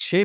6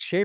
6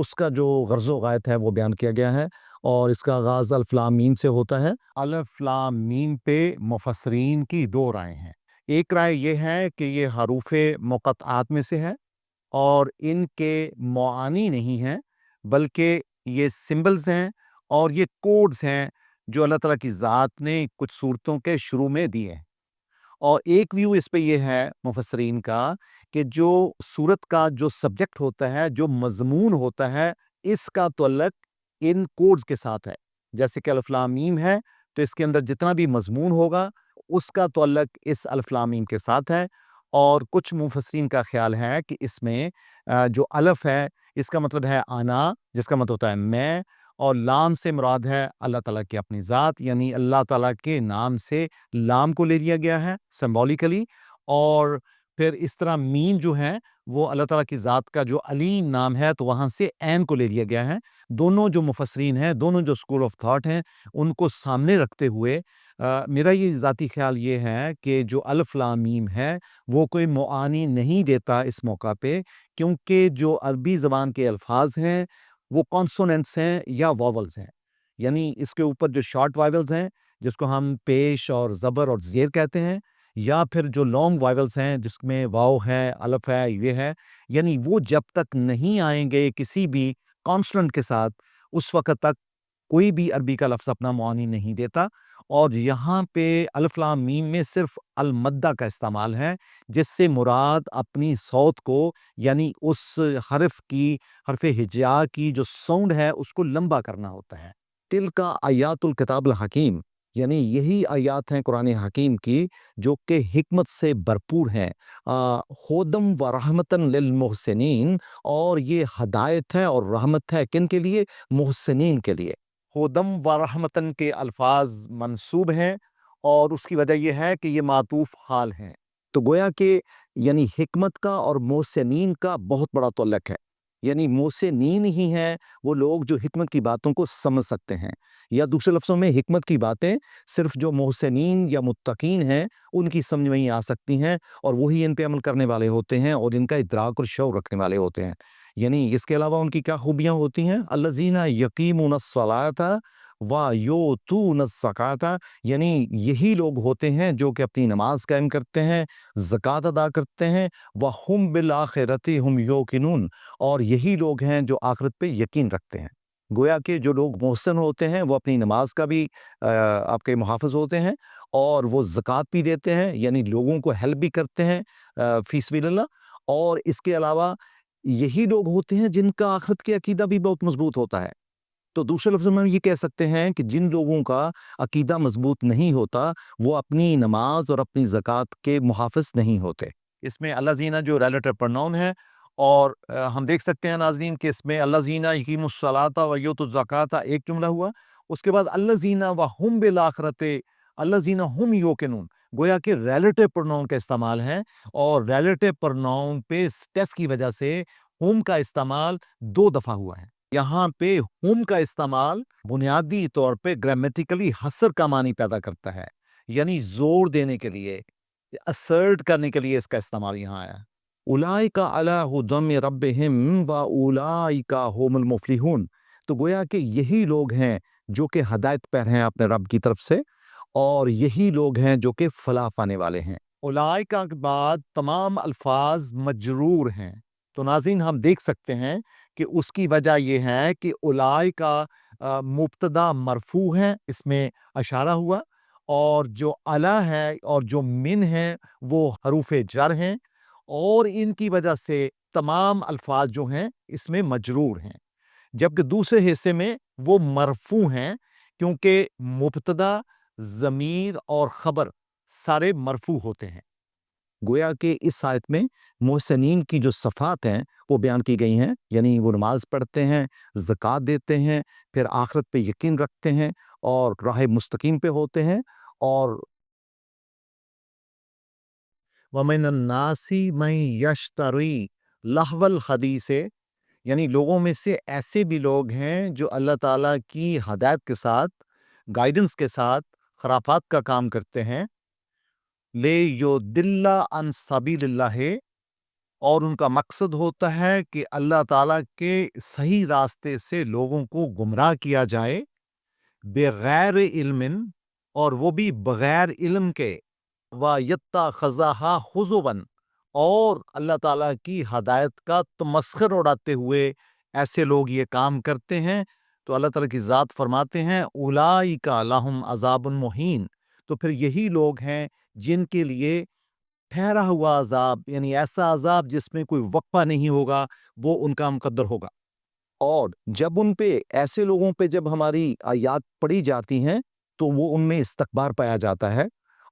اس کا جو غرض و غایت ہے وہ بیان کیا گیا ہے، اور اس کا آغاز الف لام میم سے ہوتا ہے۔ الف لام میم پہ مفسرین کی دو رائے ہیں۔ ایک رائے یہ ہے کہ یہ حروف مقطعات میں سے ہے اور ان کے معانی نہیں ہیں، بلکہ یہ سمبلز ہیں اور یہ کوڈز ہیں جو اللہ تعالیٰ کی ذات نے کچھ صورتوں کے شروع میں دیے ہیں۔ اور ایک ویو اس پہ یہ ہے مفسرین کا کہ جو صورت کا جو سبجیکٹ ہوتا ہے، جو مضمون ہوتا ہے، اس کا تعلق ان کوڈز کے ساتھ ہے۔ جیسے کہ الف لام میم ہے تو اس کے اندر جتنا بھی مضمون ہوگا اس کا تعلق اس الف لام میم کے ساتھ ہے۔ اور کچھ مفسرین کا خیال ہے کہ اس میں جو الف ہے اس کا مطلب ہے انا، جس کا مطلب ہوتا ہے میں، اور لام سے مراد ہے اللہ تعالیٰ کی اپنی ذات، یعنی اللہ تعالیٰ کے نام سے لام کو لے لیا گیا ہے سمبولیکلی، اور پھر اس طرح میم جو ہے وہ اللہ تعالیٰ کی ذات کا جو علیم نام ہے تو وہاں سے عین کو لے لیا گیا ہے۔ دونوں جو مفسرین ہیں، دونوں جو اسکول آف تھاٹ ہیں، ان کو سامنے رکھتے ہوئے میرا یہ ذاتی خیال یہ ہے کہ جو الف لام میم ہے وہ کوئی معانی نہیں دیتا اس موقع پہ، کیونکہ جو عربی زبان کے الفاظ ہیں وہ کانسوننٹس ہیں یا واولز ہیں، یعنی اس کے اوپر جو شارٹ وائولز ہیں جس کو ہم پیش اور زبر اور زیر کہتے ہیں، یا پھر جو لانگ وائولز ہیں جس میں واو ہے، الف ہے، یہ ہے، یعنی وہ جب تک نہیں آئیں گے کسی بھی کانسوننٹ کے ساتھ اس وقت تک کوئی بھی عربی کا لفظ اپنا معانی نہیں دیتا۔ اور یہاں پہ الف لام میم میں صرف المدہ کا استعمال ہے، جس سے مراد اپنی صوت کو، یعنی اس حرف کی، حرف ہجا کی جو ساؤنڈ ہے اس کو لمبا کرنا ہوتا ہے۔ تلک آیات الکتاب الحکیم، یعنی یہی آیات ہیں قرآن حکیم کی جو کہ حکمت سے بھرپور ہیں، ہدم و رحمتن للمحسنین، اور یہ ہدایت ہے اور رحمت ہے کن کے لیے؟ محسنین کے لیے۔ ہدم و رحمتن کے الفاظ منصوب ہیں اور اس کی وجہ یہ ہے کہ یہ معطوف حال ہیں، تو گویا کہ یعنی حکمت کا اور محسنین کا بہت بڑا تعلق ہے، یعنی محسنین ہی ہیں وہ لوگ جو حکمت کی باتوں کو سمجھ سکتے ہیں، یا دوسرے لفظوں میں حکمت کی باتیں صرف جو محسنین یا متقین ہیں ان کی سمجھ میں ہی آ سکتی ہیں، اور وہی ان پہ عمل کرنے والے ہوتے ہیں اور ان کا ادراک اور شعور رکھنے والے ہوتے ہیں۔ یعنی اس کے علاوہ ان کی کیا خوبیاں ہوتی ہیں؟ الذین یقیمون الصلاۃ ویؤتون الزکاۃ، یعنی یہی لوگ ہوتے ہیں جو کہ اپنی نماز قائم کرتے ہیں، زکوٰۃ ادا کرتے ہیں، وہم بالآخرۃ ہم یوقنون، اور یہی لوگ ہیں جو آخرت پہ یقین رکھتے ہیں۔ گویا کہ جو لوگ محسن ہوتے ہیں وہ اپنی نماز کا بھی آپ کے محافظ ہوتے ہیں، اور وہ زکوٰۃ بھی دیتے ہیں، یعنی لوگوں کو ہیلپ بھی کرتے ہیں فی سبیل اللہ، اور اس کے علاوہ یہی لوگ ہوتے ہیں جن کا آخرت کے عقیدہ بھی بہت مضبوط ہوتا ہے۔ تو دوسرے لفظوں میں ہم یہ کہہ سکتے ہیں کہ جن لوگوں کا عقیدہ مضبوط نہیں ہوتا وہ اپنی نماز اور اپنی زکوٰۃ کے محافظ نہیں ہوتے۔ اس میں اللہ زینہ جو ریلیٹو پروناؤن ہے، اور ہم دیکھ سکتے ہیں ناظرین کہ اس میں اللہ زینہ یقیم الصلاۃ ویؤتوا الزکاۃ ایک جملہ ہوا، اس کے بعد اللہ زینہ وہم بالآخرۃ اللہ زینہ ہم یوقنون، گویا کہ ریلیٹو پروناؤن کا استعمال ہے، اور ریلیٹو پروناؤن پہ اسٹریس کی وجہ سے ہم کا استعمال دو دفعہ ہوا ہے۔ یہاں پہ ہم کا استعمال بنیادی طور پہ گرامیٹیکلی حصر کا معنی پیدا کرتا ہے، یعنی زور دینے کے لیے، اسرٹ کرنے کے لیے اس کا استعمال یہاں آیا۔ اولئک علی ھدی من ربہم واولئک ھم المفلحون، تو گویا کہ یہی لوگ ہیں جو کہ ہدایت پر ہیں اپنے رب کی طرف سے، اور یہی لوگ ہیں جو کہ فلاح پانے والے ہیں۔ اولئک کے بعد تمام الفاظ مجرور ہیں، تو ناظرین ہم دیکھ سکتے ہیں کہ اس کی وجہ یہ ہے کہ اولئک مبتدا مرفوع ہے، اس میں اشارہ ہوا، اور جو علی ہے اور جو من ہے وہ حروف جر ہیں، اور ان کی وجہ سے تمام الفاظ جو ہیں اس میں مجرور ہیں، جبکہ دوسرے حصے میں وہ مرفوع ہیں، کیونکہ مبتدا، ضمیر اور خبر سارے مرفوع ہوتے ہیں۔ گویا کہ اس آیت میں محسنین کی جو صفات ہیں وہ بیان کی گئی ہیں، یعنی وہ نماز پڑھتے ہیں، زکوٰۃ دیتے ہیں، پھر آخرت پہ یقین رکھتے ہیں اور راہ مستقیم پہ ہوتے ہیں، اور وَمِنَ النَّاسِ مَن يَشْتَرِي لَهْوَ الْحَدِيثِ، یعنی لوگوں میں سے ایسے بھی لوگ ہیں جو اللہ تعالیٰ کی ہدایت کے ساتھ، گائیڈنس کے ساتھ خرافات کا کام کرتے ہیں، لے یضل عن سبیل اللہ، اور ان کا مقصد ہوتا ہے کہ اللہ تعالیٰ کے صحیح راستے سے لوگوں کو گمراہ کیا جائے بغیر علم، اور وہ بھی بغیر علم کے، وَيَتَّخِذَهَا خُضُوًا، اور اللہ تعالیٰ کی ہدایت کا تمسخر اڑاتے ہوئے ایسے لوگ یہ کام کرتے ہیں، تو اللہ تعالیٰ کی ذات فرماتے ہیں اولئک لہم عذاب مہین، تو پھر یہی لوگ ہیں جن کے لیے ٹھہرا ہوا عذاب، یعنی ایسا عذاب جس میں کوئی وقفہ نہیں ہوگا، وہ ان کا مقدر ہوگا۔ اور جب ان پہ، ایسے لوگوں پہ جب ہماری آیات پڑھی جاتی ہیں تو وہ ان میں استکبار پایا جاتا ہے،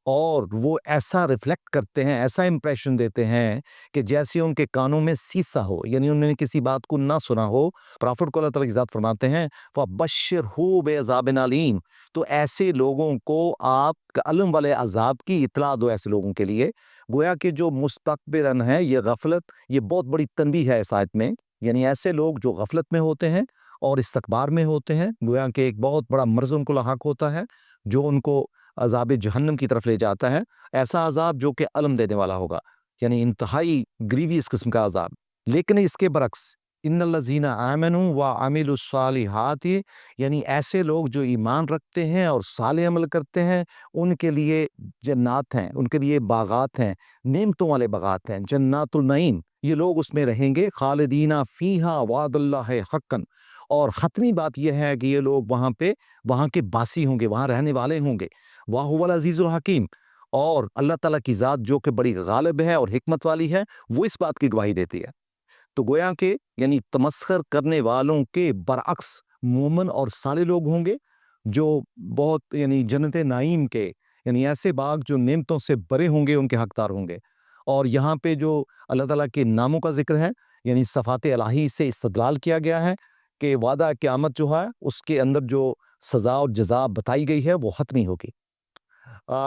اور وہ ایسا ریفلیکٹ کرتے ہیں، ایسا امپریشن دیتے ہیں کہ جیسے ان کے کانوں میں سیسا ہو، یعنی انہوں نے کسی بات کو نہ سنا ہو۔ پرافٹ کو اللہ تعالیٰ کی ذات فرماتے ہیں فَبَشِّرْهُ بِعَذَابٍ أَلِيمٍ، تو ایسے لوگوں کو آپ علم والے عذاب کی اطلاع دو ایسے لوگوں کے لیے۔ گویا کہ جو مستقبراً ہے، یہ غفلت، یہ بہت بڑی تنبیہ ہے اس آیت میں، یعنی ایسے لوگ جو غفلت میں ہوتے ہیں اور استکبار میں ہوتے ہیں، گویا کہ ایک بہت بڑا مرض ان کو لاحق ہوتا ہے جو ان کو عذاب جہنم کی طرف لے جاتا ہے، ایسا عذاب جو کہ علم دینے والا ہوگا، یعنی انتہائی گریویس قسم کا عذاب۔ لیکن اس کے برعکس ان الذین آمنوا وعملوا الصالحات، یعنی ایسے لوگ جو ایمان رکھتے ہیں اور صالح عمل کرتے ہیں، ان کے لیے جنات ہیں، ان کے لیے باغات ہیں، نعمتوں والے باغات ہیں، جنات النعیم، یہ لوگ اس میں رہیں گے، خالدین فیہا وعد اللہ حقا، اور حتمی بات یہ ہے کہ یہ لوگ وہاں پہ، وہاں کے باسی ہوں گے، وہاں رہنے والے ہوں گے۔ وَهُوَ العزیز الحکیم، اور اللہ تعالیٰ کی ذات جو کہ بڑی غالب ہے اور حکمت والی ہے، وہ اس بات کی گواہی دیتی ہے۔ تو گویا کہ یعنی تمسخر کرنے والوں کے برعکس مومن اور صالح لوگ ہوں گے جو بہت یعنی جنت نعیم کے، یعنی ایسے باغ جو نعمتوں سے بھرے ہوں گے، ان کے حقدار ہوں گے۔ اور یہاں پہ جو اللہ تعالیٰ کے ناموں کا ذکر ہے، یعنی صفات الہی سے استدلال کیا گیا ہے کہ وعدہ قیامت جو ہے اس کے اندر جو سزا اور جزا بتائی گئی ہے وہ حتمی ہوگی۔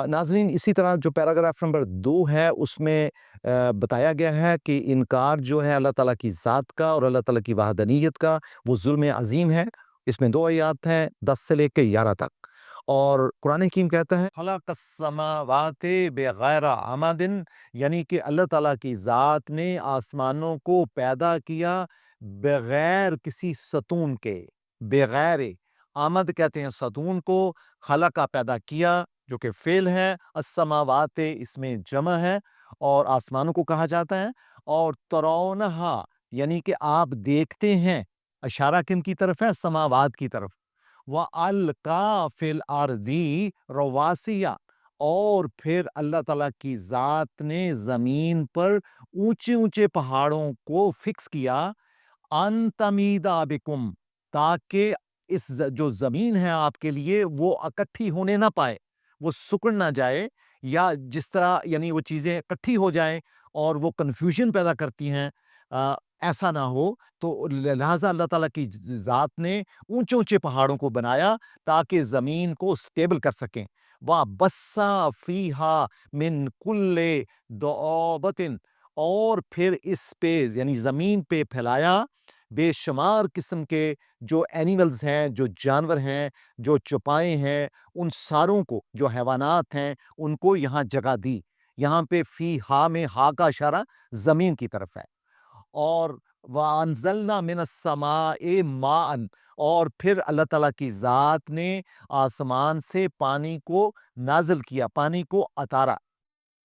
ناظرین، اسی طرح جو پیراگراف نمبر 2 ہے اس میں بتایا گیا ہے کہ انکار جو ہے اللہ تعالیٰ کی ذات کا اور اللہ تعالیٰ کی وحدانیت کا، وہ ظلم عظیم ہے۔ اس میں 2 آیات ہیں، 10 سے لے کے 11 تک، اور قرآن حکیم کہتا ہے خلق السماوات بغیر عمد، یعنی کہ اللہ تعالیٰ کی ذات نے آسمانوں کو پیدا کیا بغیر کسی ستون کے، بغیر آمد کہتے ہیں ستون کو، خلقہ پیدا کیا جو کہ فعل ہے، السماوات اس میں جمع ہے اور آسمانوں کو کہا جاتا ہے، اور ترونہا یعنی کہ آپ دیکھتے ہیں، اشارہ کن کی طرف ہے؟ سماوات کی طرف۔ وَأَلْقَى فِي الْأَرْضِ رَوَاسِيَ، اور پھر اللہ تعالیٰ کی ذات نے زمین پر اونچے اونچے پہاڑوں کو فکس کیا، ان تمیدا بکم، تاکہ اس جو زمین ہے آپ کے لیے وہ اکٹھی ہونے نہ پائے، وہ سکڑ نہ جائے، یا جس طرح یعنی وہ چیزیں اکٹھی ہو جائیں اور وہ کنفیوژن پیدا کرتی ہیں، ایسا نہ ہو، تو لہٰذا اللہ تعالیٰ کی ذات نے اونچے اونچے پہاڑوں کو بنایا تاکہ زمین کو سٹیبل کر سکیں۔ وَبَثَّ فِيهَا مِن كُلِّ دَابَّةٍ، اور پھر اس پہ یعنی زمین پہ پھیلایا بے شمار قسم کے جو اینیملز ہیں، جو جانور ہیں، جو چوپائے ہیں، ان ساروں کو، جو حیوانات ہیں، ان کو یہاں جگہ دی۔ یہاں پہ فی ہا میں ہا کا اشارہ زمین کی طرف ہے۔ اور وَأَنزَلْنَا مِنَ السَّمَاءِ مَاءً، اور پھر اللہ تعالیٰ کی ذات نے آسمان سے پانی کو نازل کیا، پانی کو اتارا،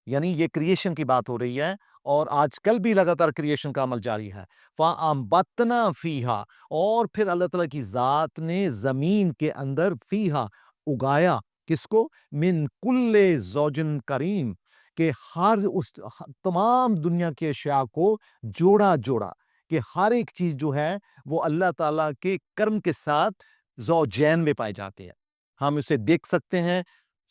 یعنی یہ کریشن کی بات ہو رہی ہے، اور آج کل بھی لگاتار کریشن کا عمل جاری ہے۔ فَأَنبَتْنَا فِيهَا، اور پھر اللہ تعالیٰ کی ذات نے زمین کے اندر فیہا اگایا، کس کو؟ من کل زوجن کریم، کہ ہر اس تمام دنیا کے اشیاء کو جوڑا جوڑا، کہ ہر ایک چیز جو ہے وہ اللہ تعالیٰ کے کرم کے ساتھ زوجین میں پائے جاتے ہیں۔ ہم اسے دیکھ سکتے ہیں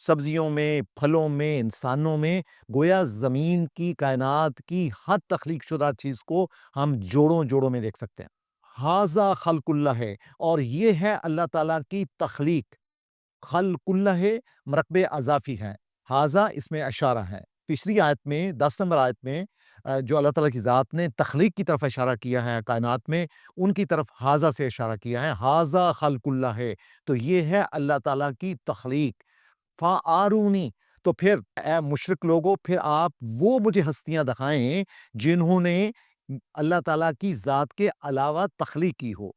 سبزیوں میں، پھلوں میں، انسانوں میں، گویا زمین کی، کائنات کی ہر تخلیق شدہ چیز کو ہم جوڑوں جوڑوں میں دیکھ سکتے ہیں۔ ھذا خلق اللہ ہے، اور یہ ہے اللہ تعالیٰ کی تخلیق۔ خلق اللہ ہے مرکب اضافی ہے، ھذا اس میں اشارہ ہے۔ پچھلی آیت میں 10 نمبر آیت میں جو اللہ تعالیٰ کی ذات نے تخلیق کی طرف اشارہ کیا ہے کائنات میں، ان کی طرف ھذا سے اشارہ کیا ہے، ھذا خلق اللہ ہے، تو یہ ہے اللہ تعالیٰ کی تخلیق۔ فَآرُونِی، تو پھر اے مشرک لوگوں، پھر آپ وہ مجھے ہستیاں دکھائیں جنہوں نے اللہ تعالیٰ کی ذات کے علاوہ تخلیق کی ہو.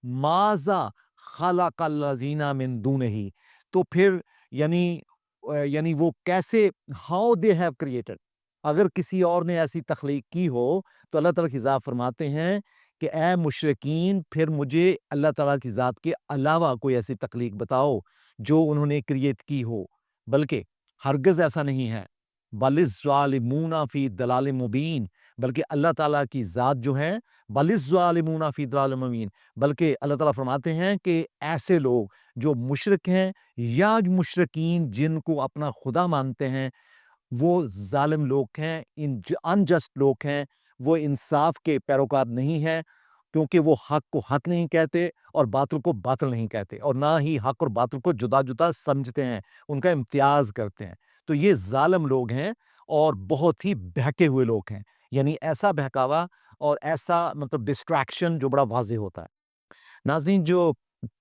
ماذا خلق الذین من دونہ، تو پھر یعنی وہ کیسے، ہاؤ دے ہیو کریٹڈ، اگر کسی اور نے ایسی تخلیق کی ہو تو اللہ تعالیٰ کی ذات فرماتے ہیں کہ اے مشرکین، پھر مجھے اللہ تعالیٰ کی ذات کے علاوہ کوئی ایسی تخلیق بتاؤ جو انہوں نے کریٹ کی ہو. بلکہ ہرگز ایسا نہیں ہے. بل الظالمون فی ضلال مبین، بلکہ اللہ تعالیٰ کی ذات جو ہے، بل الظالمون فی ضلال مبین، بلکہ اللہ تعالیٰ فرماتے ہیں کہ ایسے لوگ جو مشرک ہیں یا مشرکین جن کو اپنا خدا مانتے ہیں، وہ ظالم لوگ ہیں، انجسٹ لوگ ہیں، وہ انصاف کے پیروکار نہیں ہیں، کیونکہ وہ حق کو حق نہیں کہتے اور باطل کو باطل نہیں کہتے، اور نہ ہی حق اور باطل کو جدا جدا سمجھتے ہیں، ان کا امتیاز کرتے ہیں. تو یہ ظالم لوگ ہیں اور بہت ہی بہکے ہوئے لوگ ہیں. یعنی ایسا بہکاوا اور ایسا مطلب ڈسٹریکشن جو بڑا واضح ہوتا ہے. ناظرین، جو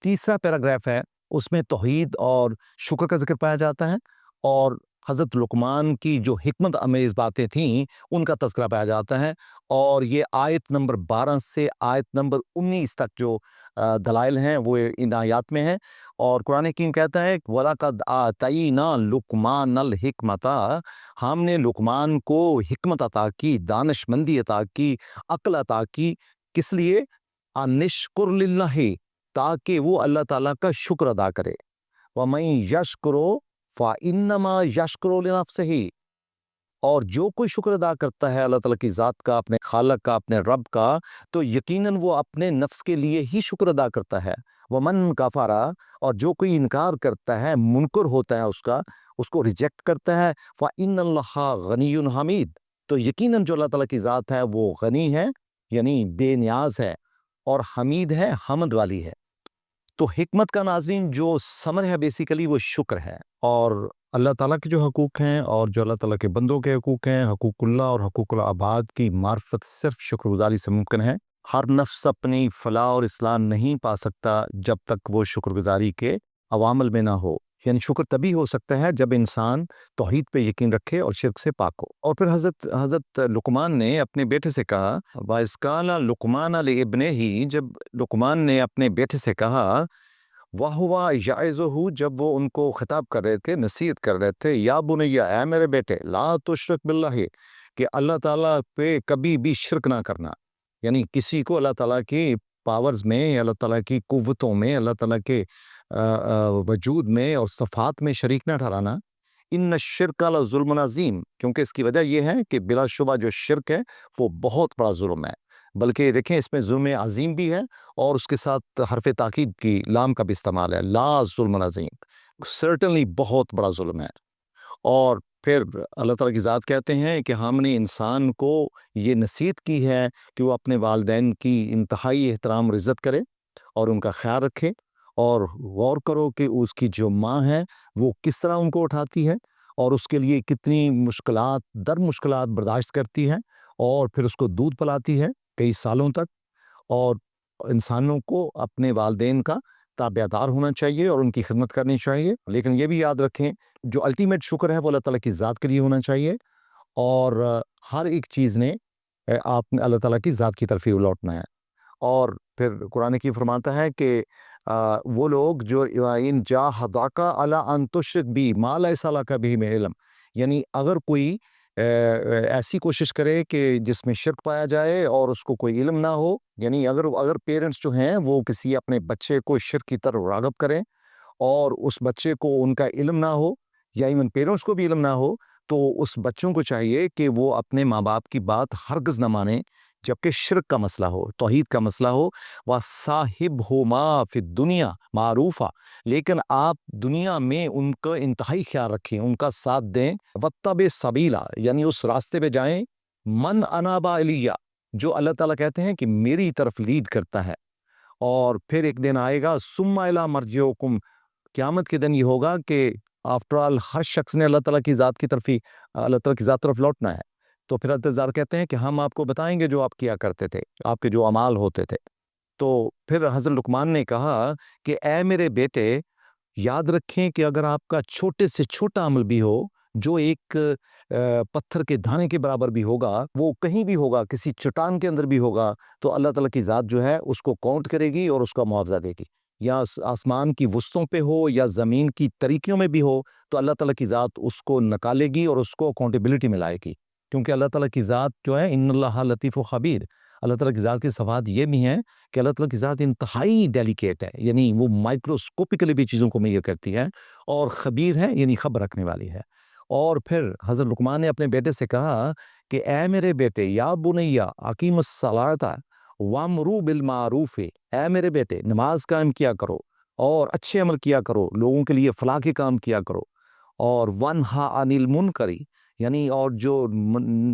تیسرا پیراگراف ہے اس میں توحید اور شکر کا ذکر پایا جاتا ہے، اور حضرت لقمان کی جو حکمت امیز باتیں تھیں ان کا تذکرہ پایا جاتا ہے. اور یہ آیت نمبر 12 سے آیت نمبر 19 تک جو دلائل ہیں وہ ان آیات میں ہیں. اور قرآن حکیم کہتا ہے وَلَقَدْ آتَيْنَا لُقْمَانَ الْحِكْمَةَ، ہم نے لقمان کو حکمت عطا کی، دانش مندی عطا کی، عقل عطا کی. کس لیے؟ انشکر للہ، تاکہ وہ اللہ تعالیٰ کا شکر ادا کرے. وَمَن يَشْكُرُ فَإِنَّمَا يَشْكُرُ لِنَفْسِهِ، اور جو کوئی شکر ادا کرتا ہے اللہ تعالیٰ کی ذات کا، اپنے خالق کا، اپنے رب کا، تو یقیناً وہ اپنے نفس کے لیے ہی شکر ادا کرتا ہے. وَمَن كَفَرَ، اور جو کوئی انکار کرتا ہے، منکر ہوتا ہے اس کو ریجیکٹ کرتا ہے، فَإِنَّ اللَّهَ غَنِيٌّ حَمِيدٌ، تو یقیناً جو اللہ تعالیٰ کی ذات ہے وہ غنی ہے، یعنی بے نیاز ہے، اور حمید ہے، حمد والی ہے. تو حکمت کا ناظرین جو ثمر ہے بیسیکلی وہ شکر ہے. اور اللہ تعالیٰ کے جو حقوق ہیں اور جو اللہ تعالیٰ کے بندوں کے حقوق ہیں، حقوق اللہ اور حقوق العباد کی معرفت صرف شکر گزاری سے ممکن ہے. ہر نفس اپنی فلاح اور اصلاح نہیں پا سکتا جب تک وہ شکر گزاری کے عوامل میں نہ ہو. یعنی شکر تبھی ہو سکتا ہے جب انسان توحید پہ یقین رکھے اور شرک سے پاک ہو. اور پھر حضرت لقمان نے اپنے بیٹے سے کہا، وَإِذْ قَالَ لُقْمَانُ لِابْنِهِ، جب لقمان نے اپنے بیٹے سے کہا، وَهُوَ يَعِظُهُ، جب وہ ان کو خطاب کر رہے تھے، نصیحت کر رہے تھے، یا بنیا، اے میرے بیٹے، لا تشرک باللہ، کہ اللہ تعالیٰ پہ کبھی بھی شرک نہ کرنا. یعنی کسی کو اللہ تعالیٰ کی پاورز میں، اللہ تعالیٰ کی قوتوں میں، اللہ تعالیٰ کے وجود میں اور صفات میں شریک نہ ٹھہرانا. ان الشرک لظلم عظیم، کیونکہ اس کی وجہ یہ ہے کہ بلا شبہ جو شرک ہے وہ بہت بڑا ظلم ہے. بلکہ دیکھیں اس میں ظلم عظیم بھی ہے اور اس کے ساتھ حرف تاکید کی لام کا بھی استعمال ہے، لا ظلم عظیم، سرٹنلی بہت بڑا ظلم ہے. اور پھر اللہ تعالیٰ کی ذات کہتے ہیں کہ ہم نے انسان کو یہ نصیحت کی ہے کہ وہ اپنے والدین کی انتہائی احترام اور عزت کرے اور ان کا خیال رکھے، اور غور کرو کہ اس کی جو ماں ہے وہ کس طرح ان کو اٹھاتی ہے اور اس کے لیے کتنی مشکلات در مشکلات برداشت کرتی ہے، اور پھر اس کو دودھ پلاتی ہے کئی سالوں تک. اور انسانوں کو اپنے والدین کا تابع دار ہونا چاہیے اور ان کی خدمت کرنی چاہیے. لیکن یہ بھی یاد رکھیں جو الٹیمیٹ شکر ہے وہ اللہ تعالیٰ کی ذات کے لیے ہونا چاہیے، اور ہر ایک چیز نے آپ نے اللہ تعالیٰ کی ذات کی طرف ہی لوٹنا ہے. اور پھر قرآن کی فرماتا ہے کہ وہ لوگ جو ان جاہداک علی ان تشرک بی ما لیس لک بہ علم، یعنی اگر کوئی ایسی کوشش کرے کہ جس میں شرک پایا جائے اور اس کو کوئی علم نہ ہو، یعنی اگر پیرنٹس جو ہیں وہ کسی اپنے بچے کو شرک کی طرف راغب کریں اور اس بچے کو ان کا علم نہ ہو، یا ایون پیرنٹس کو بھی علم نہ ہو، تو اس بچوں کو چاہیے کہ وہ اپنے ماں باپ کی بات ہرگز نہ مانیں جبکہ شرک کا مسئلہ ہو، توحید کا مسئلہ ہو. وَصَاحِبْهُمَا فِي الدُّنْيَا مَعْرُوفًا، لیکن آپ دنیا میں ان کا انتہائی خیال رکھیں، ان کا ساتھ دیں. وَاتَّبِعْ سَبِيلًا، یعنی اس راستے پہ جائیں، مَنْ أَنَابَ إِلَيَّ، جو اللہ تعالیٰ کہتے ہیں کہ میری طرف لیڈ کرتا ہے. اور پھر ایک دن آئے گا، ثُمَّ إِلَىٰ مَرْجِعُكُمْ، قیامت کے دن یہ ہوگا کہ آفٹر آل ہر شخص نے اللہ تعالیٰ کی ذات کی طرف ہی، اللہ تعالیٰ کی ذات طرف لوٹنا ہے. تو پھر اللہ کہتے ہیں کہ ہم آپ کو بتائیں گے جو آپ کیا کرتے تھے، آپ کے جو اعمال ہوتے تھے. تو پھر حضرت لقمان نے کہا کہ اے میرے بیٹے، یاد رکھیں کہ اگر آپ کا چھوٹے سے چھوٹا عمل بھی ہو جو ایک پتھر کے دانے کے برابر بھی ہوگا، وہ کہیں بھی ہوگا، کسی چٹان کے اندر بھی ہوگا، تو اللہ تعالیٰ کی ذات جو ہے اس کو کاؤنٹ کرے گی اور اس کا معاوضہ دے گی، یا آسمان کی وسطوں پہ ہو یا زمین کی تریکیوں میں بھی ہو، تو اللہ تعالیٰ کی ذات اس کو نکالے گی اور اس کو اکاؤنٹیبلٹی میں لائے گی، کیونکہ اللہ تعالیٰ کی ذات جو ہے ان اللہ لطیف و خبیر، اللہ تعالیٰ کی ذات کی صفات یہ بھی ہیں کہ اللہ تعالیٰ کی ذات انتہائی ڈیلیکیٹ ہے، یعنی وہ مائکروسکوپیکلی بھی چیزوں کو میئر کرتی ہے، اور خبیر ہے یعنی خبر رکھنے والی ہے۔ اور پھر حضرت لقمان نے اپنے بیٹے سے کہا کہ اے میرے بیٹے، یا بنیا اقیم الصلاۃ وامروا بالمعروف، اے میرے بیٹے نماز قائم کیا کرو اور اچھے عمل کیا کرو، لوگوں کے لیے فلاح کے کام کیا کرو، اور ونہا عن المنکر، یعنی اور جو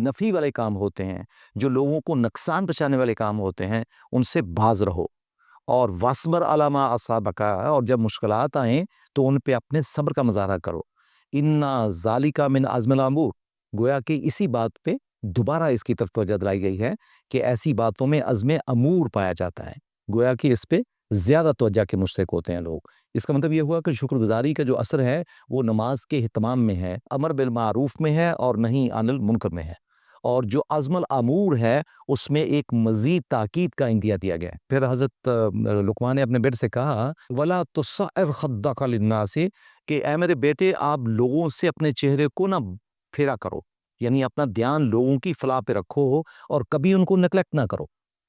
نفی والے کام ہوتے ہیں، جو لوگوں کو نقصان پہنچانے والے کام ہوتے ہیں، ان سے باز رہو، اور وصبر علی ما اصابک، اور جب مشکلات آئیں تو ان پہ اپنے صبر کا مظاہرہ کرو، انا ذالک من عزم الامور، گویا کہ اسی بات پہ دوبارہ اس کی طرف توجہ دلائی گئی ہے کہ ایسی باتوں میں عزم امور پایا جاتا ہے، گویا کہ اس پہ زیادہ توجہ کے مشترک ہوتے ہیں لوگ۔ اس کا مطلب یہ ہوا کہ شکر گزاری کا جو اثر ہے وہ نماز کے اہتمام میں ہے، امر بالمعروف میں ہے، اور نہیں عن المنکر میں ہے، اور جو عزم الامور ہے اس میں ایک مزید تاکید کا اندیا دیا گیا ہے۔ پھر حضرت لقمان نے اپنے بیٹے سے کہا وَلَا تُصَعِّرْ خَدَّكَ لِلنَّاسِ، کہ اے میرے بیٹے آپ لوگوں سے اپنے چہرے کو نہ پھیرا کرو، یعنی اپنا دھیان لوگوں کی فلاح پہ رکھو اور کبھی ان کو نیگلیکٹ نہ کرو۔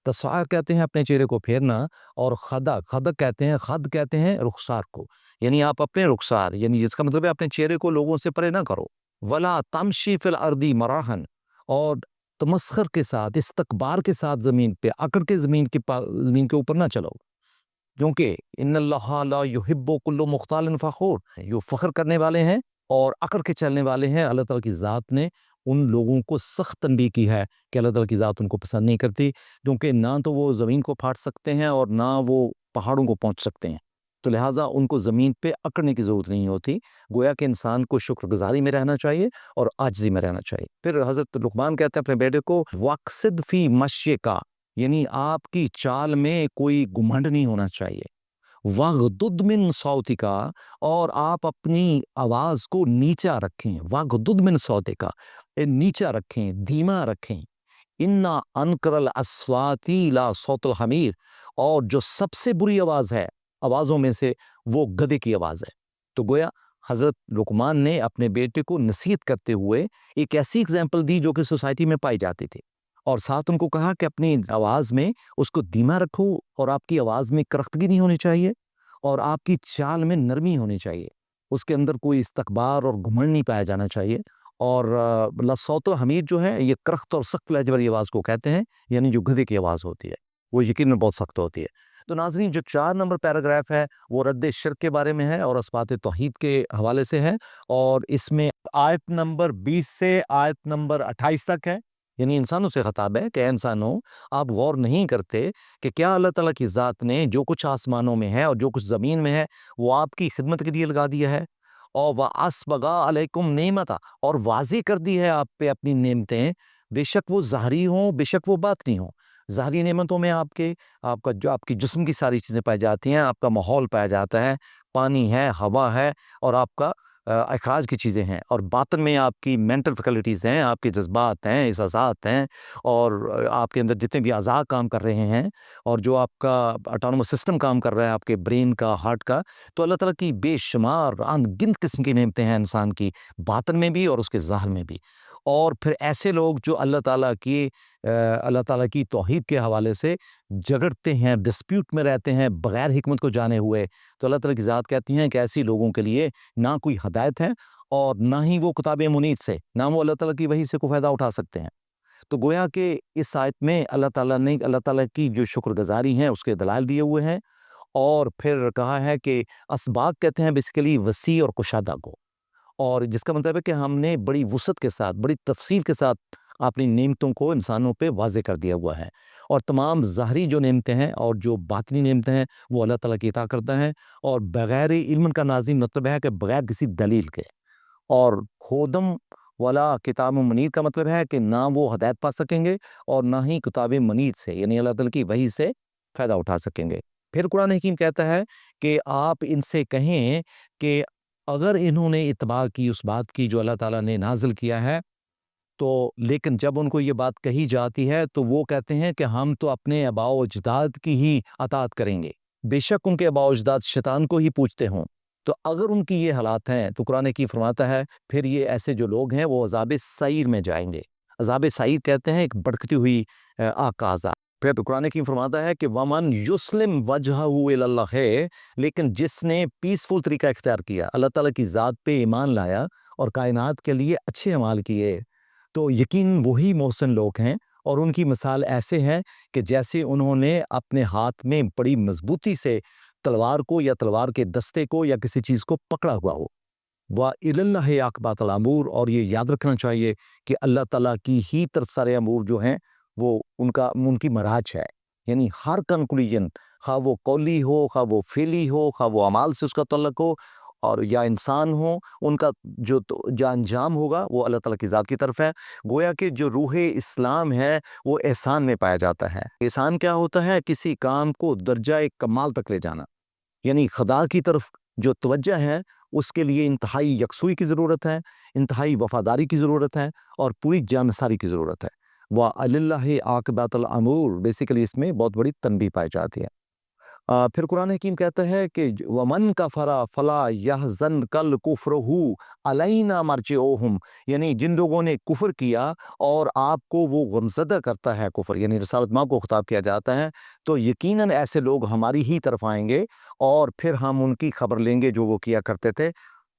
تصاع کہتے ہیں اپنے چہرے کو پھیرنا، اور خدق کہتے ہیں، خد کہتے ہیں رخسار کو، یعنی آپ اپنے رخسار، یعنی جس کا مطلب ہے اپنے چہرے کو لوگوں سے پرے نہ کرو۔ ولا تمشی فی الارض مراحا، اور تمسخر کے ساتھ، استکبار کے ساتھ زمین پہ اکڑ کے زمین کے اوپر نہ چلو، کیونکہ ان اللہ لا یحب کل مختال فخور، جو فخر کرنے والے ہیں اور اکڑ کے چلنے والے ہیں، اللہ تعالیٰ کی ذات نے ان لوگوں کو سخت تنبیہ کی ہے کہ اللہ تعالیٰ کی ذات ان کو پسند نہیں کرتی، کیونکہ نہ تو وہ زمین کو پھاڑ سکتے ہیں اور نہ وہ پہاڑوں کو پہنچ سکتے ہیں، تو لہٰذا ان کو زمین پہ اکڑنے کی ضرورت نہیں ہوتی، گویا کہ انسان کو شکر گزاری میں رہنا چاہیے اور عاجزی میں رہنا چاہیے۔ پھر حضرت لقمان کہتے ہیں اپنے بیٹے کو واقصد فی مشیکا، یعنی آپ کی چال میں کوئی گھمنڈ نہیں ہونا چاہیے، وَغْضُضْ مِنْ صَوْتِكَ، اور آپ اپنی آواز کو نیچا رکھیں، وَغْضُضْ مِنْ صَوْتِكَ، نیچا رکھیں، دھیما رکھیں، اِنَّ أَنْكَرَ الْأَصْوَاتِ لَا صَوْتُ الْحَمِيرِ، اور جو سب سے بری آواز ہے آوازوں میں سے وہ گدھے کی آواز ہے۔ تو گویا حضرت لقمان نے اپنے بیٹے کو نصیحت کرتے ہوئے ایک ایسی اگزامپل دی جو کہ سوسائٹی میں پائی جاتی تھی، اور ساتھ ان کو کہا کہ اپنی آواز میں اس کو دھیما رکھو، اور آپ کی آواز میں کرختگی نہیں ہونی چاہیے، اور آپ کی چال میں نرمی ہونی چاہیے، اس کے اندر کوئی استکبار اور گھمنڈ نہیں پایا جانا چاہیے، اور لصوت الحمیر جو ہے یہ کرخت اور سخت لہجے والی آواز کو کہتے ہیں، یعنی جو گدھے کی آواز ہوتی ہے وہ یقیناً بہت سخت ہوتی ہے۔ تو ناظرین، جو 4 نمبر پیراگراف ہے وہ رد شرک کے بارے میں ہے اور اثبات توحید کے حوالے سے ہے، اور اس میں آیت نمبر 20 سے آیت نمبر 28 تک ہے، یعنی انسانوں سے خطاب ہے کہ اے انسانوں، آپ غور نہیں کرتے کہ کیا اللہ تعالیٰ کی ذات نے جو کچھ آسمانوں میں ہے اور جو کچھ زمین میں ہے وہ آپ کی خدمت کے لیے لگا دیا ہے، اور وَأَسْبَغَ عَلَيْكُمْ نِعْمَتَ، اور واضح کر دی ہے آپ پہ اپنی نعمتیں، بے شک وہ ظاہری ہوں بے شک وہ باطنی ہوں۔ ظاہری نعمتوں میں آپ کا جو آپ کی جسم کی ساری چیزیں پائی جاتی ہیں، آپ کا ماحول پایا جاتا ہے، پانی ہے، ہوا ہے، اور آپ کا اخراج کی چیزیں ہیں، اور باطن میں آپ کی مینٹل فیکلٹیز ہیں، آپ کے جذبات ہیں، احساسات ہیں، اور آپ کے اندر جتنے بھی اعضاء کام کر رہے ہیں، اور جو آپ کا آٹونومس سسٹم کام کر رہا ہے، آپ کے برین کا، ہارٹ کا، تو اللہ تعالیٰ کی بے شمار ان گنت قسم کی نعمتیں ہیں انسان کی باطن میں بھی اور اس کے ظاہر میں بھی۔ اور پھر ایسے لوگ جو اللہ تعالیٰ کی توحید کے حوالے سے جھگڑتے ہیں، ڈسپیوٹ میں رہتے ہیں بغیر حکمت کو جانے ہوئے، تو اللہ تعالیٰ کی ذات کہتی ہیں کہ ایسی لوگوں کے لیے نہ کوئی ہدایت ہے اور نہ ہی وہ کتاب منیر سے، نہ وہ اللہ تعالیٰ کی وحی سے کوئی فائدہ اٹھا سکتے ہیں۔ تو گویا کہ اس آیت میں اللہ تعالیٰ نے اللہ تعالیٰ کی جو شکر گزاری ہیں اس کے دلائل دیے ہوئے ہیں، اور پھر کہا ہے کہ اسباق کہتے ہیں بیسیکلی وسیع اور کشادہ کو، اور جس کا مطلب ہے کہ ہم نے بڑی وسعت کے ساتھ، بڑی تفصیل کے ساتھ اپنی نعمتوں کو انسانوں پہ واضح کر دیا ہوا ہے، اور تمام ظاہری جو نعمتیں ہیں اور جو باطنی نعمتیں ہیں وہ اللہ تعالیٰ کی عطا کرتا ہے، اور بغیر علم کا ناظرین مطلب ہے کہ بغیر کسی دلیل کے، اور ہودم والا کتاب منیر کا مطلب ہے کہ نہ وہ ہدایت پا سکیں گے اور نہ ہی کتاب منیر سے، یعنی اللہ تعالیٰ کی وحی سے فائدہ اٹھا سکیں گے۔ پھر قرآن حکیم کہتا ہے کہ آپ ان سے کہیں کہ اگر انہوں نے اتباع کی اس بات کی جو اللہ تعالیٰ نے نازل کیا ہے، تو لیکن جب ان کو یہ بات کہی جاتی ہے تو وہ کہتے ہیں کہ ہم تو اپنے آباء و اجداد کی ہی اطاعت کریں گے، بے شک ان کے آباء و اجداد شیطان کو ہی پوجتے ہوں۔ تو اگر ان کی یہ حالات ہیں تو قرآن کی فرماتا ہے پھر یہ ایسے جو لوگ ہیں وہ عذاب سعیر میں جائیں گے۔ عذاب سعیر کہتے ہیں ایک بھڑکتی ہوئی آگ کا عذاب۔ پھر تو قرآن کی فرماتا ہے کہ ومن یسلم وجہہ الی اللہ ہے، لیکن جس نے پیسفل طریقہ اختیار کیا، اللہ تعالیٰ کی ذات پہ ایمان لایا اور کائنات کے لیے اچھے اعمال کیے، تو یقین وہی محسن لوگ ہیں۔ اور ان کی مثال ایسے ہے کہ جیسے انہوں نے اپنے ہاتھ میں بڑی مضبوطی سے تلوار کو یا تلوار کے دستے کو یا کسی چیز کو پکڑا ہوا ہو۔ وَإِلَى اللَّهِ عَاقِبَةُ الْأُمُورِ، اور یہ یاد رکھنا چاہیے کہ اللہ تعالیٰ کی ہی طرف سارے امور جو ہیں وہ ان کی مراج ہے، یعنی ہر کنکلوژن، خواہ وہ قولی ہو، خواہ وہ فعلی ہو، خواہ وہ اعمال سے اس کا تعلق ہو، اور یا انسان ہو، ان کا جو انجام ہوگا وہ اللہ تعالیٰ کی ذات کی طرف ہے۔ گویا کہ جو روح اسلام ہے وہ احسان میں پایا جاتا ہے۔ احسان کیا ہوتا ہے؟ کسی کام کو درجہ کمال تک لے جانا، یعنی خدا کی طرف جو توجہ ہے اس کے لیے انتہائی یکسوئی کی ضرورت ہے، انتہائی وفاداری کی ضرورت ہے، اور پوری جانساری کی ضرورت ہے۔ وَعَلَى اللَّهِ عَاقِبَةُ الْأُمُورِ، بیسیکلی اس میں بہت بڑی تنبیہ پائی جاتی ہے۔ پھر قرآن حکیم کہتا ہے کہ وَمَن كَفَرَ فَلَا يَحْزَنْكَ الْكُفْرُ عَلَيْنَا مَرْجِعُهُمْ، یعنی جن لوگوں نے کفر کیا اور آپ کو وہ غمزدہ کرتا ہے کفر، یعنی رسالت ماں کو خطاب کیا جاتا ہے، تو یقیناً ایسے لوگ ہماری ہی طرف آئیں گے اور پھر ہم ان کی خبر لیں گے جو وہ کیا کرتے تھے۔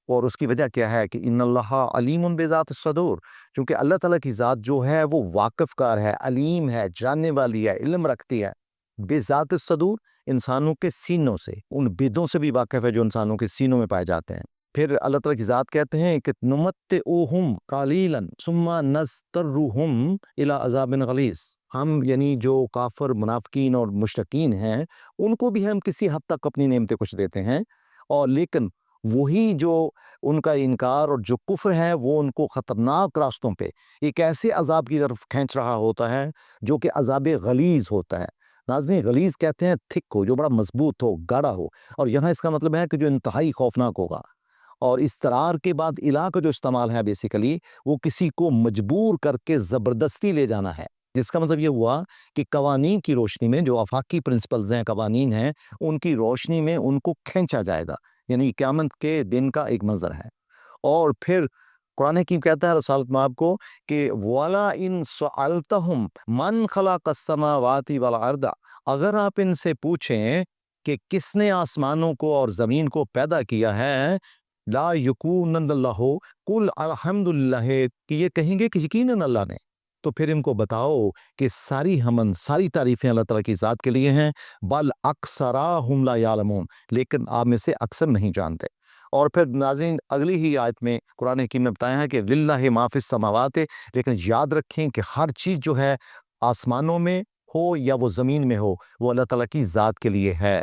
اور اس کی وجہ کیا ہے کہ ان اللہ علیم بذات الصدور، چونکہ اللہ تعالیٰ کی ذات جو ہے وہ واقف کار ہے، علیم ہے، جاننے والی ہے، علم رکھتی ہے۔ بذات الصدور، انسانوں کے سینوں سے، ان بدوں سے بھی واقف ہے جو انسانوں کے سینوں میں پائے جاتے ہیں۔ پھر اللہ تعالیٰ کی ذات کہتے ہیں کہ نمتعہم قلیلا ثم نضطرہم الی عذاب غلیظ، ہم یعنی جو کافر، منافقین اور مشرکین ہیں ان کو بھی ہم کسی حد تک اپنی نعمتیں کچھ دیتے ہیں، اور لیکن وہی جو ان کا انکار اور جو کفر ہے وہ ان کو خطرناک راستوں پہ ایک ایسے عذاب کی طرف کھینچ رہا ہوتا ہے جو کہ عذاب غلیظ ہوتا ہے۔ ناظرین، غلیظ کہتے ہیں تھک ہو، جو بڑا مضبوط ہو، گاڑا ہو، اور یہاں اس کا مطلب ہے کہ جو انتہائی خوفناک ہوگا۔ اور استرار کے بعد الہ کا جو استعمال ہے بیسیکلی وہ کسی کو مجبور کر کے زبردستی لے جانا ہے، جس کا مطلب یہ ہوا کہ قوانین کی روشنی میں جو آفاقی پرنسپلز ہیں، قوانین ہیں، ان کی روشنی میں ان کو کھینچا جائے گا، یعنی قیامت کے دن کا ایک منظر ہے۔ اور پھر قرآن حکیم کہتا ہے رسالت مآب کو کہ وَلَا إِن سَأَلْتَهُمْ مَنْ خَلَقَ السَّمَاوَاتِ وَالْأَرْضَ، اگر آپ ان سے پوچھیں کہ کس نے آسمانوں کو اور زمین کو پیدا کیا ہے، لا یکونن اللہ، قل الحمد للہ، کہ یہ کہیں گے کہ یقیناً اللہ نے، تو پھر ان کو بتاؤ کہ ساری حمد، ساری تعریفیں اللہ تعالیٰ کی ذات کے لیے ہیں، بل اکثرہم لا یعلمون، لیکن آپ میں سے اکثر نہیں جانتے۔ اور پھر ناظرین اگلی ہی آیت میں قرآن حکیم نے بتایا ہے کہ للہ ما فی السماوات، لیکن یاد رکھیں کہ ہر چیز جو ہے آسمانوں میں ہو یا وہ زمین میں ہو وہ اللہ تعالیٰ کی ذات کے لیے ہے۔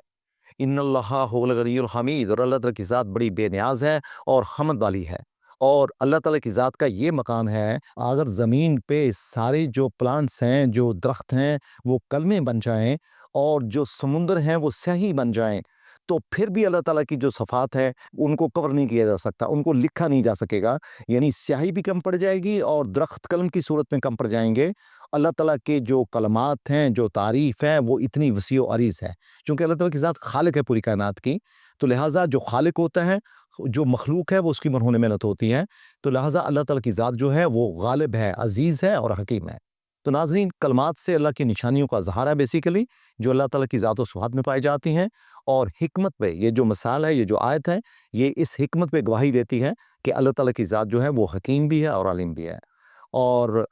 ان اللہ هو الغنی الحمید، اور اللہ تعالیٰ کی ذات بڑی بے نیاز ہے اور حمد والی ہے۔ اور اللہ تعالیٰ کی ذات کا یہ مقام ہے، اگر زمین پہ سارے جو پلانٹس ہیں، جو درخت ہیں وہ کلمے بن جائیں، اور جو سمندر ہیں وہ سیاہی بن جائیں، تو پھر بھی اللہ تعالیٰ کی جو صفات ہے ان کو کور نہیں کیا جا سکتا، ان کو لکھا نہیں جا سکے گا، یعنی سیاہی بھی کم پڑ جائے گی اور درخت قلم کی صورت میں کم پڑ جائیں گے۔ اللہ تعالیٰ کے جو کلمات ہیں، جو تعریف ہے، وہ اتنی وسیع و عریض ہے، چونکہ اللہ تعالیٰ کی ذات خالق ہے پوری کائنات کی، تو لہٰذا جو خالق ہوتا ہے، جو مخلوق ہے وہ اس کی مرہون محنت ہوتی ہے، تو لہٰذا اللہ تعالیٰ کی ذات جو ہے وہ غالب ہے، عزیز ہے اور حکیم ہے۔ تو ناظرین، کلمات سے اللہ کی نشانیوں کا اظہار ہے بیسیکلی، جو اللہ تعالیٰ کی ذات و صفات میں پائی جاتی ہیں، اور حکمت پہ یہ جو مثال ہے، یہ جو آیت ہے، یہ اس حکمت پہ گواہی دیتی ہے کہ اللہ تعالیٰ کی ذات جو ہے وہ حکیم بھی ہے اور علیم بھی ہے۔ اور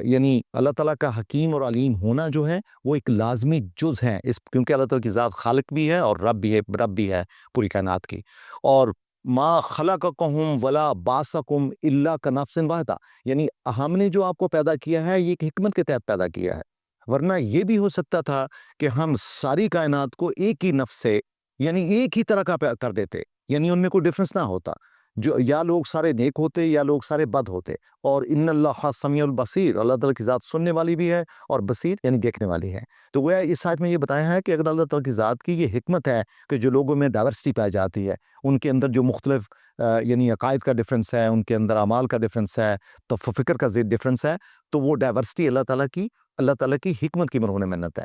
یعنی اللہ تعالیٰ کا حکیم اور علیم ہونا جو ہے وہ ایک لازمی جز ہے، کیونکہ اللہ تعالیٰ کی ذات خالق بھی ہے اور رب بھی ہے پوری کائنات کی۔ اور ما خلقکم ولا باسکم الا کنفس واحدہ، یعنی ہم نے جو آپ کو پیدا کیا ہے یہ ایک حکمت کے تحت پیدا کیا ہے، ورنہ یہ بھی ہو سکتا تھا کہ ہم ساری کائنات کو ایک ہی نفس سے، یعنی ایک ہی طرح کا کر دیتے، یعنی ان میں کوئی ڈفرنس نہ ہوتا۔ جو یا لوگ سارے نیک ہوتے یا لوگ سارے بد ہوتے. اور ان اللہ سمیع البصیر، اللہ تعالیٰ کی ذات سننے والی بھی ہے اور بصیر یعنی دیکھنے والی ہے. تو گویا اس آیت میں یہ بتایا ہے کہ اگر اللہ تعالیٰ کی ذات کی یہ حکمت ہے کہ جو لوگوں میں ڈائیورسٹی پائی جاتی ہے، ان کے اندر جو مختلف یعنی عقائد کا ڈفرینس ہے، ان کے اندر اعمال کا ڈفرینس ہے، تو فکر کا ڈفرینس ہے، تو وہ ڈائیورسٹی اللہ تعالیٰ کی حکمت کی مرہون منت ہے.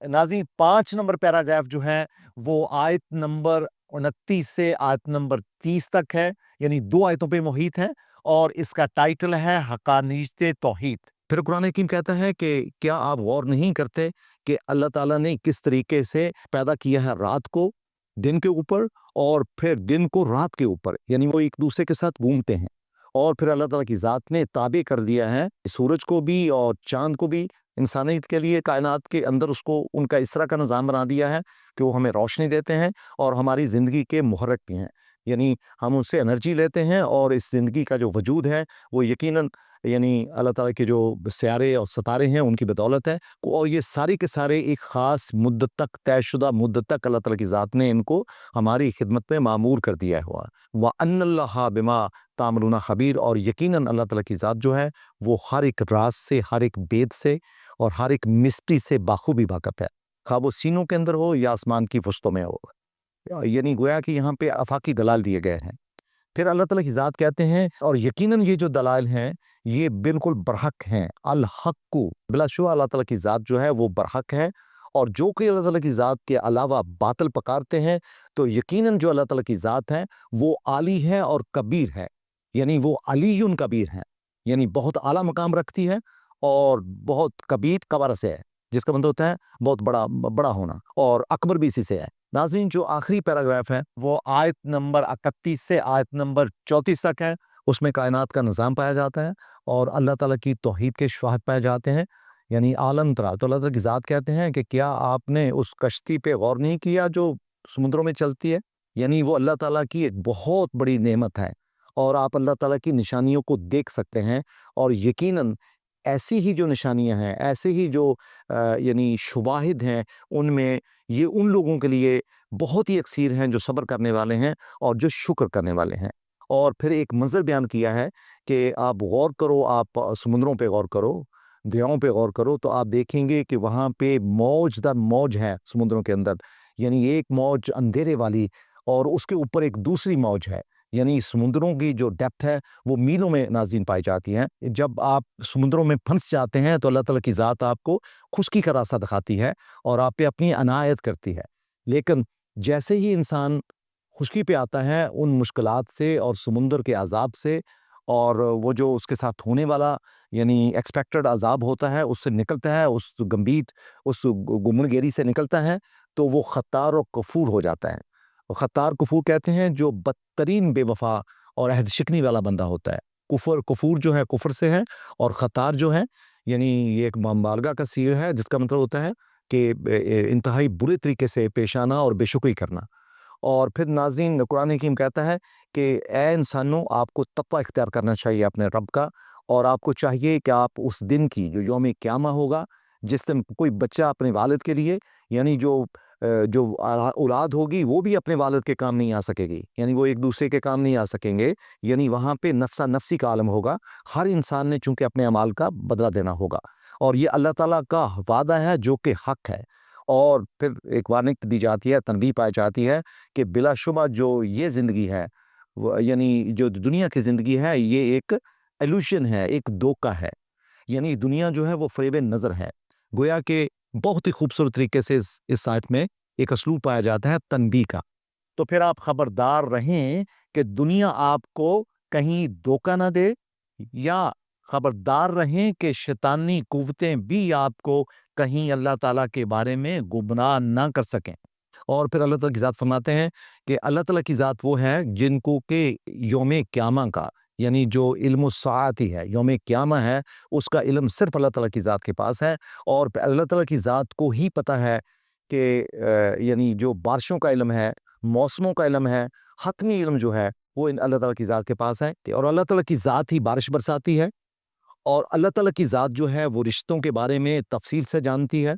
ناظرین 5 نمبر پیراگراف جو ہے وہ آیت نمبر 29 سے آیت نمبر 30 تک ہے، یعنی 2 آیتوں پہ محیط ہے، اور اس کا ٹائٹل ہے حقانیت توحید. پھر قرآن حکیم کہتا ہے کہ کیا آپ غور نہیں کرتے کہ اللہ تعالیٰ نے کس طریقے سے پیدا کیا ہے رات کو دن کے اوپر اور پھر دن کو رات کے اوپر، یعنی وہ ایک دوسرے کے ساتھ گھومتے ہیں. اور پھر اللہ تعالیٰ کی ذات نے تابع کر دیا ہے سورج کو بھی اور چاند کو بھی انسانیت کے لیے، کائنات کے اندر اس کو ان کا اس طرح کا نظام بنا دیا ہے کہ وہ ہمیں روشنی دیتے ہیں اور ہماری زندگی کے محرک بھی ہیں. یعنی ہم ان سے انرجی لیتے ہیں، اور اس زندگی کا جو وجود ہے وہ یقیناً یعنی اللہ تعالیٰ کے جو سیارے اور ستارے ہیں ان کی بدولت ہے. اور یہ سارے کے سارے ایک خاص مدت تک، طے شدہ مدت تک اللہ تعالیٰ کی ذات نے ان کو ہماری خدمت میں معمور کر دیا ہوا. وَأَنَّ اللَّهَ بِمَا تَعْمَلُونَ خبیر، اور یقیناً اللہ تعالیٰ کی ذات جو ہے وہ ہر ایک راز سے، ہر ایک بید سے اور ہر ایک مسٹری سے بخوبی واقف ہے، خواہ وہ سینوں کے اندر ہو یا آسمان کی وسطوں میں ہو. یعنی گویا کہ یہاں پہ آفاقی دلائل دیے گئے ہیں. پھر اللہ تعالیٰ کی ذات کہتے ہیں اور یقیناً یہ جو دلائل ہیں یہ بالکل برحق ہیں. الحق کو بلا شبہ اللہ تعالیٰ کی ذات جو ہے وہ برحق ہے، اور جو کہ اللہ تعالیٰ کی ذات کے علاوہ باطل پکارتے ہیں تو یقیناً جو اللہ تعالیٰ کی ذات ہے وہ عالی ہے اور کبیر ہے. یعنی وہ علی کبیر ہے، یعنی بہت اعلیٰ مقام رکھتی ہے، اور بہت کبیر کبر سے ہے جس کا مطلب ہوتا ہے بہت بڑا ہونا، اور اکبر بھی اسی سے ہے. ناظرین جو آخری پیراگراف ہے وہ آیت نمبر 31 سے آیت نمبر 34 تک ہے. اس میں کائنات کا نظام پایا جاتا ہے اور اللہ تعالیٰ کی توحید کے شواہد پائے جاتے ہیں، یعنی عالم ترا. تو اللہ تعالیٰ کی ذات کہتے ہیں کہ کیا آپ نے اس کشتی پہ غور نہیں کیا جو سمندروں میں چلتی ہے؟ یعنی وہ اللہ تعالیٰ کی ایک بہت بڑی نعمت ہے، اور آپ اللہ تعالیٰ کی نشانیوں کو دیکھ سکتے ہیں. اور یقیناً ایسی ہی جو نشانیاں ہیں، ایسے ہی جو یعنی شواہد ہیں، ان میں یہ ان لوگوں کے لیے بہت ہی اکثیر ہیں جو صبر کرنے والے ہیں اور جو شکر کرنے والے ہیں. اور پھر ایک منظر بیان کیا ہے کہ آپ غور کرو، آپ سمندروں پہ غور کرو، دریاؤں پہ غور کرو، تو آپ دیکھیں گے کہ وہاں پہ موج در موج ہے سمندروں کے اندر. یعنی ایک موج اندھیرے والی اور اس کے اوپر ایک دوسری موج ہے. یعنی سمندروں کی جو ڈیپتھ ہے وہ میلوں میں ناظرین پائی جاتی ہیں. جب آپ سمندروں میں پھنس جاتے ہیں تو اللہ تعالیٰ کی ذات آپ کو خشکی کا راستہ دکھاتی ہے اور آپ پہ اپنی عنایت کرتی ہے. لیکن جیسے ہی انسان خشکی پہ آتا ہے ان مشکلات سے اور سمندر کے عذاب سے، اور وہ جو اس کے ساتھ ہونے والا یعنی ایکسپیکٹڈ عذاب ہوتا ہے اس سے نکلتا ہے، اس گمبھیر اس گمن گیری سے نکلتا ہے، تو وہ خطار و کفور ہو جاتا ہے. خطار کفور کہتے ہیں جو بدترین بے وفا اور عہد شکنی والا بندہ ہوتا ہے. کفور جو ہے کفر سے ہے، اور خطار جو ہے یعنی یہ ایک مبالغہ کا صیغہ ہے جس کا مطلب ہوتا ہے کہ انتہائی برے طریقے سے پیش آنا اور بے شکری کرنا. اور پھر ناظرین قرآن حکیم کہتا ہے کہ اے انسانوں، آپ کو تقوی اختیار کرنا چاہیے اپنے رب کا، اور آپ کو چاہیے کہ آپ اس دن کی جو یوم قیامہ ہوگا، جس دن کوئی بچہ اپنے والد کے لیے یعنی جو اولاد ہوگی وہ بھی اپنے والد کے کام نہیں آ سکے گی، یعنی وہ ایک دوسرے کے کام نہیں آ سکیں گے. یعنی وہاں پہ نفسا نفسی کا عالم ہوگا، ہر انسان نے چونکہ اپنے اعمال کا بدلہ دینا ہوگا، اور یہ اللہ تعالیٰ کا وعدہ ہے جو کہ حق ہے. اور پھر ایک وارننگ دی جاتی ہے، تنبیہ پائی جاتی ہے کہ بلا شبہ جو یہ زندگی ہے یعنی جو دنیا کی زندگی ہے یہ ایک ایلوشن ہے، ایک دھوکہ ہے. یعنی دنیا جو ہے وہ فریب نظر ہے. گویا کہ بہت ہی خوبصورت طریقے سے اس آیت میں ایک اسلوب پایا جاتا ہے تنبیہ کا. تو پھر آپ خبردار رہیں کہ دنیا آپ کو کہیں دھوکہ نہ دے، یا خبردار رہیں کہ شیطانی قوتیں بھی آپ کو کہیں اللہ تعالیٰ کے بارے میں گمراہ نہ کر سکیں. اور پھر اللہ تعالیٰ کی ذات فرماتے ہیں کہ اللہ تعالیٰ کی ذات وہ ہے جن کو کہ یوم قیامہ کا یعنی جو علم الساعت ہی ہے، یوم قیامہ ہے، اس کا علم صرف اللہ تعالیٰ کی ذات کے پاس ہے. اور اللہ تعالیٰ کی ذات کو ہی پتہ ہے کہ یعنی جو بارشوں کا علم ہے، موسموں کا علم ہے، حتمی علم جو ہے وہ اللہ تعالیٰ کی ذات کے پاس ہے. اور اللہ تعالیٰ کی ذات ہی بارش برساتی ہے، اور اللہ تعالیٰ کی ذات جو ہے وہ رشتوں کے بارے میں تفصیل سے جانتی ہے،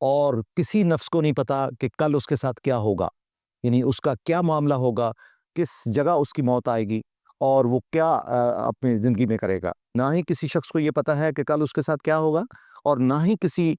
اور کسی نفس کو نہیں پتا کہ کل اس کے ساتھ کیا ہوگا، یعنی اس کا کیا معاملہ ہوگا، کس جگہ اس کی موت آئے گی. اور وہ کیا اپنی زندگی میں کرے گا۔ نہ ہی کسی شخص کو یہ پتہ ہے کہ کل اس کے ساتھ کیا ہوگا، اور نہ ہی کسی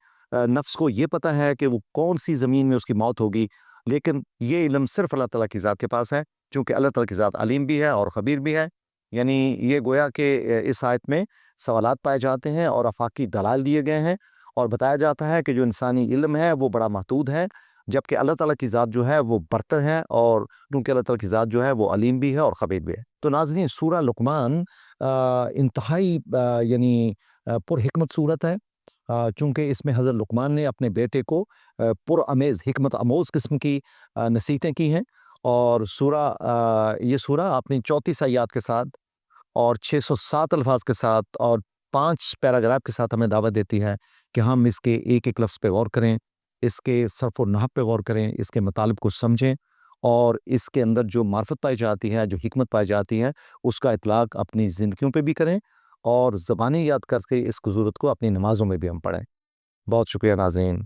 نفس کو یہ پتہ ہے کہ وہ کون سی زمین میں اس کی موت ہوگی۔ لیکن یہ علم صرف اللہ تعالیٰ کی ذات کے پاس ہے، چونکہ اللہ تعالیٰ کی ذات علیم بھی ہے اور خبیر بھی ہے۔ یعنی یہ گویا کہ اس آیت میں سوالات پائے جاتے ہیں اور آفاقی دلائل دیے گئے ہیں، اور بتایا جاتا ہے کہ جو انسانی علم ہے وہ بڑا محدود ہے، جبکہ اللہ تعالیٰ کی ذات جو ہے وہ برتر ہے، اور کیونکہ اللہ تعالیٰ کی ذات جو ہے وہ علیم بھی ہے اور خبیر بھی ہے۔ تو ناظرین، سورہ لقمان انتہائی یعنی پر حکمت صورت ہے، چونکہ اس میں حضرت لقمان نے اپنے بیٹے کو پر امیز حکمت اموز قسم کی نصیحتیں کی ہیں۔ اور یہ سورہ اپنی 34 آیات کے ساتھ اور 607 الفاظ کے ساتھ اور 5 پیراگراف کے ساتھ ہمیں دعوت دیتی ہے کہ ہم اس کے ایک ایک لفظ پہ غور کریں، اس کے صرف و نحو پہ غور کریں، اس کے مطالب کو سمجھیں، اور اس کے اندر جو معرفت پائی جاتی ہے، جو حکمت پائی جاتی ہے، اس کا اطلاق اپنی زندگیوں پہ بھی کریں، اور زبانیں یاد کر کے اس ضرورت کو اپنی نمازوں میں بھی ہم پڑھیں۔ بہت شکریہ ناظرین۔